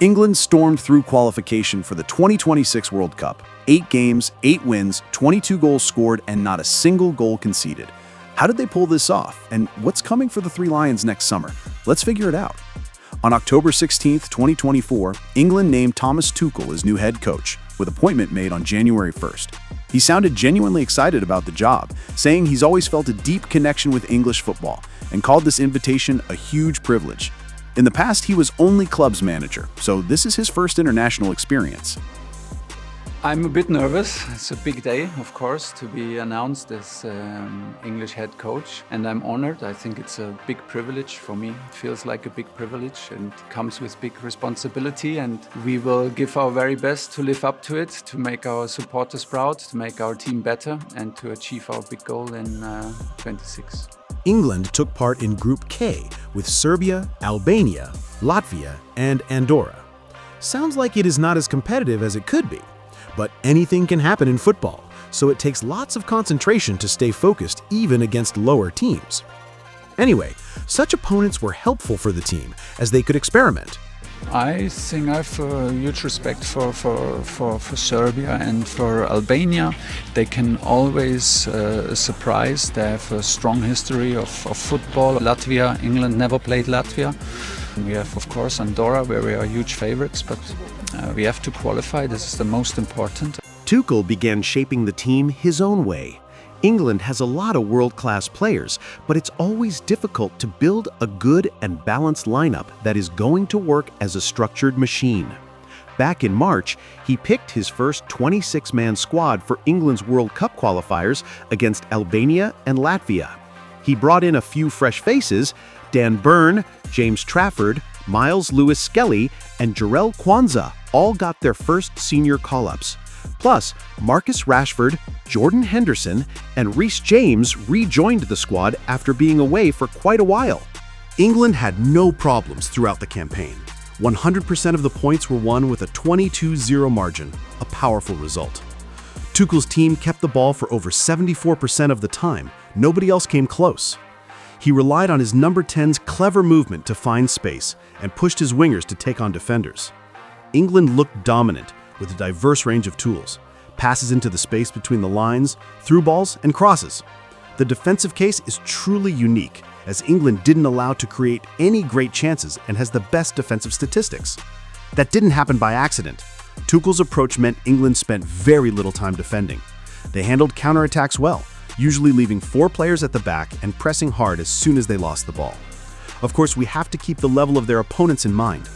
England stormed through qualification for the 2026 World Cup. 8 games, 8 wins, 22 goals scored, and not a single goal conceded. How did they pull this off? And what's coming for the Three Lions next summer? Let's figure it out. On October 16, 2024, England named Thomas Tuchel as new head coach, with appointment made on January 1st. He sounded genuinely excited about the job, saying he's always felt a deep connection with English football, and called this invitation a huge privilege. In the past, he was only clubs manager, so this is his first international experience. I'm a bit nervous. It's a big day, of course, to be announced as English head coach, and I'm honored. I think it's a big privilege for me. It feels like a big privilege and comes with big responsibility, and we will give our very best to live up to it, to make our supporters proud, to make our team better, and to achieve our big goal in 26. England took part in Group K with Serbia, Albania, Latvia, and Andorra. Sounds like it is not as competitive as it could be. But anything can happen in football, so it takes lots of concentration to stay focused even against lower teams. Anyway, such opponents were helpful for the team as they could experiment. I think I have a huge respect for Serbia and for Albania. They can always surprise. They have a strong history of football. Latvia, England never played Latvia. We have, of course, Andorra, where we are huge favorites, but we have to qualify. This is the most important. Tuchel began shaping the team his own way. England has a lot of world-class players, but it's always difficult to build a good and balanced lineup that is going to work as a structured machine. Back in March, he picked his first 26-man squad for England's World Cup qualifiers against Albania and Latvia. He brought in a few fresh faces: Dan Burn, James Trafford, Miles Lewis-Skelly, and Jarell Quansah all got their first senior call-ups. Plus, Marcus Rashford, Jordan Henderson, and Reece James rejoined the squad after being away for quite a while. England had no problems throughout the campaign. 100% of the points were won with a 22-0 margin, a powerful result. Tuchel's team kept the ball for over 74% of the time. Nobody else came close. He relied on his number 10's clever movement to find space and pushed his wingers to take on defenders. England looked dominant with a diverse range of tools: passes into the space between the lines, through balls, and crosses. The defensive case is truly unique, as England didn't allow to create any great chances and has the best defensive statistics. That didn't happen by accident. Tuchel's approach meant England spent very little time defending. They handled counterattacks well, usually leaving 4 players at the back and pressing hard as soon as they lost the ball. Of course, we have to keep the level of their opponents in mind.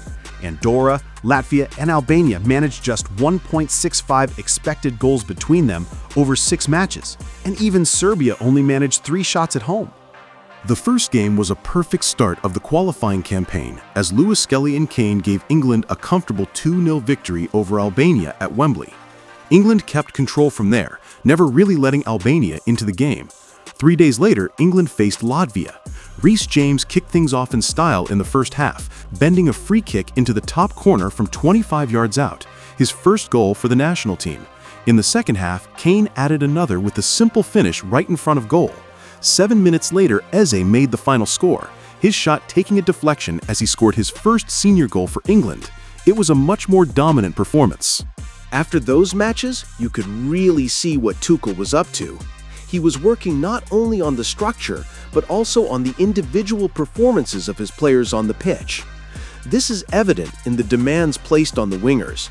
Andorra, Latvia, and Albania managed just 1.65 expected goals between them over 6 matches, and even Serbia only managed 3 shots at home. The first game was a perfect start of the qualifying campaign, as Lewis-Skelly and Kane gave England a comfortable 2-0 victory over Albania at Wembley. England kept control from there, never really letting Albania into the game. 3 days later, England faced Latvia. Reece James kicked things off in style in the first half, bending a free kick into the top corner from 25 yards out, his first goal for the national team. In the second half, Kane added another with a simple finish right in front of goal. 7 minutes later, Eze made the final score, his shot taking a deflection as he scored his first senior goal for England. It was a much more dominant performance. After those matches, you could really see what Tuchel was up to. He was working not only on the structure, but also on the individual performances of his players on the pitch. This is evident in the demands placed on the wingers.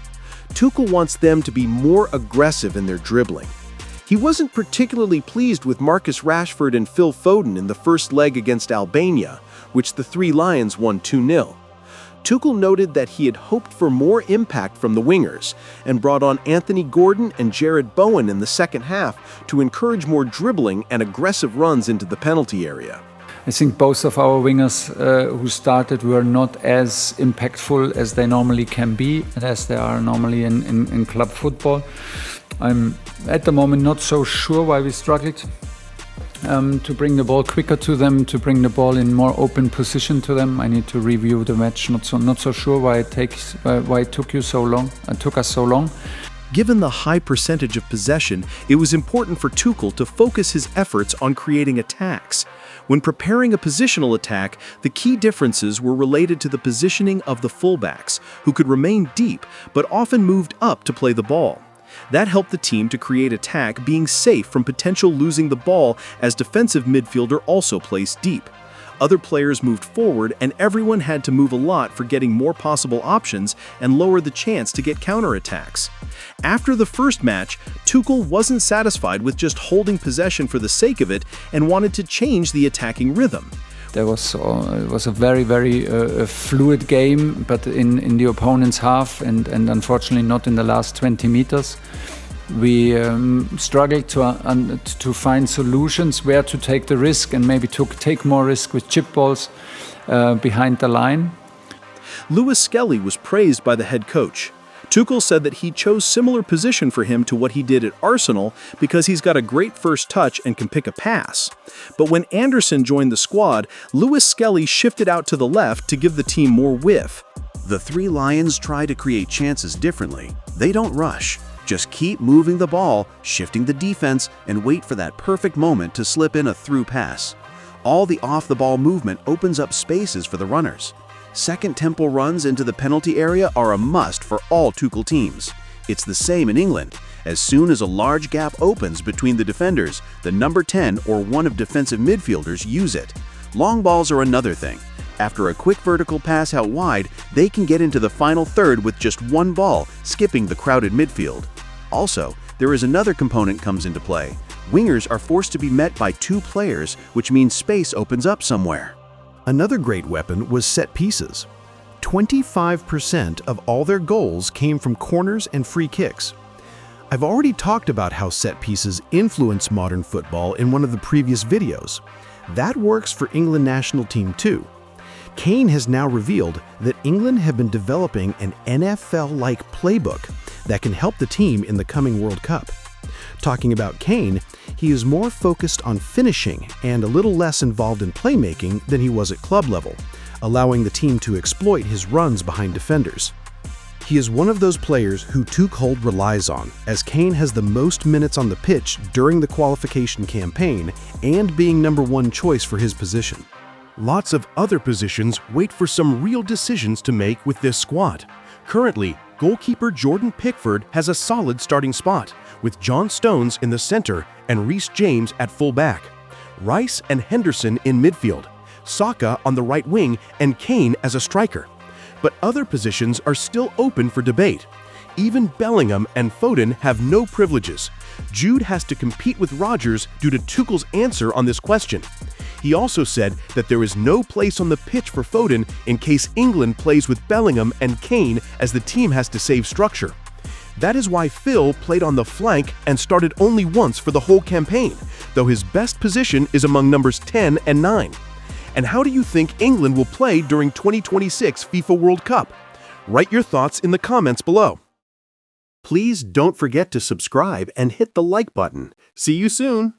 Tuchel wants them to be more aggressive in their dribbling. He wasn't particularly pleased with Marcus Rashford and Phil Foden in the first leg against Albania, which the Three Lions won 2-0. Tuchel noted that he had hoped for more impact from the wingers and brought on Anthony Gordon and Jared Bowen in the second half to encourage more dribbling and aggressive runs into the penalty area. I think both of our wingers who started were not as impactful as they normally can be and as they are normally in club football. I'm at the moment not so sure why we struggled to bring the ball quicker to them, to bring the ball in more open position to them. I need to review the match. Not so sure why it took us so long. Given the high percentage of possession, it was important for Tuchel to focus his efforts on creating attacks. When preparing a positional attack, the key differences were related to the positioning of the fullbacks, who could remain deep but often moved up to play the ball. That helped the team to create attack, being safe from potential losing the ball as defensive midfielder also placed deep. Other players moved forward and everyone had to move a lot for getting more possible options and lower the chance to get counterattacks. After the first match, Tuchel wasn't satisfied with just holding possession for the sake of it and wanted to change the attacking rhythm. It was a very fluid game, but in the opponent's half and unfortunately not in the last 20 meters. We struggled to find solutions where to take the risk and maybe take more risk with chip balls behind the line. Lewis Skelly was praised by the head coach. Tuchel said that he chose similar position for him to what he did at Arsenal because he's got a great first touch and can pick a pass. But when Anderson joined the squad, Lewis Skelly shifted out to the left to give the team more width. The three Lions try to create chances differently. They don't rush. Just keep moving the ball, shifting the defense, and wait for that perfect moment to slip in a through pass. All the off-the-ball movement opens up spaces for the runners. Second tempo runs into the penalty area are a must for all Tuchel teams. It's the same in England. As soon as a large gap opens between the defenders, the number 10 or one of defensive midfielders use it. Long balls are another thing. After a quick vertical pass out wide, they can get into the final third with just one ball, skipping the crowded midfield. Also, there is another component comes into play. Wingers are forced to be met by two players, which means space opens up somewhere. Another great weapon was set pieces. 25% of all their goals came from corners and free kicks. I've already talked about how set pieces influence modern football in one of the previous videos. That works for England national team too. Kane has now revealed that England have been developing an NFL-like playbook that can help the team in the coming World Cup. Talking about Kane, he is more focused on finishing and a little less involved in playmaking than he was at club level, allowing the team to exploit his runs behind defenders. He is one of those players who Tuchel relies on, as Kane has the most minutes on the pitch during the qualification campaign and being number one choice for his position. Lots of other positions wait for some real decisions to make with this squad. Currently, goalkeeper Jordan Pickford has a solid starting spot, with John Stones in the center and Reece James at full-back, Rice and Henderson in midfield, Saka on the right wing, and Kane as a striker. But other positions are still open for debate. Even Bellingham and Foden have no privileges. Jude has to compete with Rodgers due to Tuchel's answer on this question. He also said that there is no place on the pitch for Foden in case England plays with Bellingham and Kane, as the team has to save structure. That is why Phil played on the flank and started only once for the whole campaign, though his best position is among numbers 10 and 9. And how do you think England will play during 2026 FIFA World Cup? Write your thoughts in the comments below. Please don't forget to subscribe and hit the like button. See you soon!